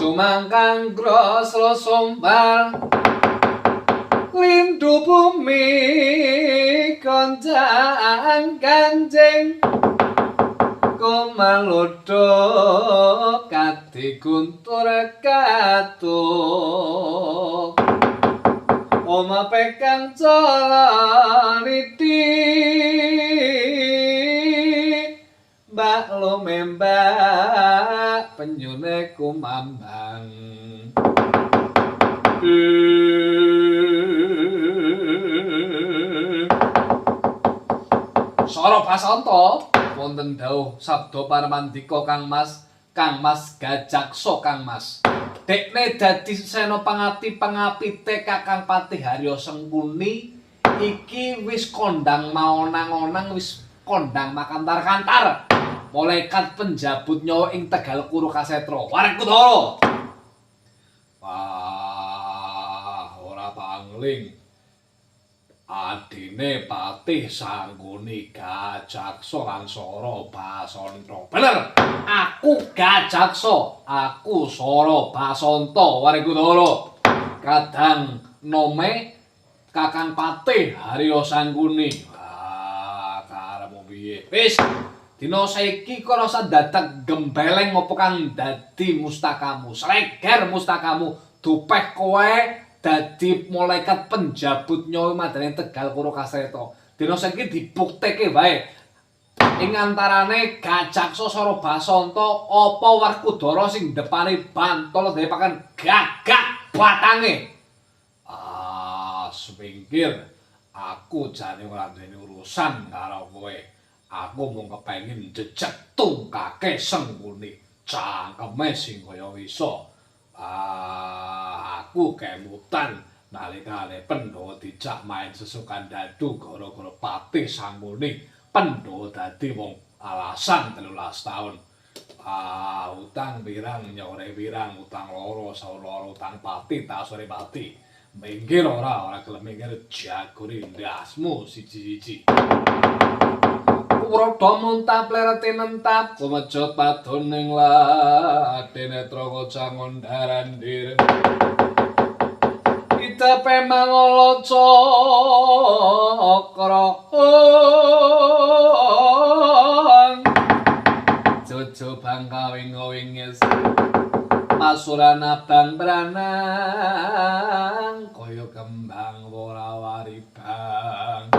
Sumangkang grosro sombal lindu bumi konjang kanjeng kumalodo kati guntur katuk oma pekang coloniti mbak lo membak penyune kumambang Sora Basanta wonten dawuh sabda paramandika Kang Mas Gajaksa Kang Mas dekne dadi senopangati pangapite Kakang Patih Haryo Sengkuni iki wis kondang maonang-onang wis kondang makantar-kantar malaikat penjabut nyawa ing Tegal Kuru Kasetra wareg Kudara wah ora pangling adine Patih Sangguni Gajaksa lan Sora Basanta. Bener, aku Gajaksa, aku Sora Basanta Waregudara. Kadang nome Kakang Patih Haryo Sangguni. Wah, karepmu piye? Wis, dina saiki kono sadadak gembeleng apa kang dadi mustakamu. Sreger mustakamu dupeh kowe dadi malaikat penjabut nyawa madane Tegal Kuro Kasetra. Dina saiki dibuktekke wae. Ing antarane Gajaksa Sora Basanta apa Werkudara sing depane bantol depaken gagak batange. Sepinggir aku jane ora duweni urusan karo kowe. Aku mung kepengin jejeg tungkake Sengkuni. Cangkeme sing kaya iso. Aku kemutan nalikane Pandhawa dijak main sesukan dadu gara-gara Patih Sangguni Pandhawa dadi wong alasan 13 taun. Utang pirang nyore pirang utang loro sauloro utang pati tak sore pati. Minggir ora gelem minggir jagore ndasmu siji-siji. Urodo muntap lerete nentap kumejot padoning lade netra kaca ngondarandir itepe mangalaca jojo bangka wing-wingis pasuran abang branang kaya kembang ora waribang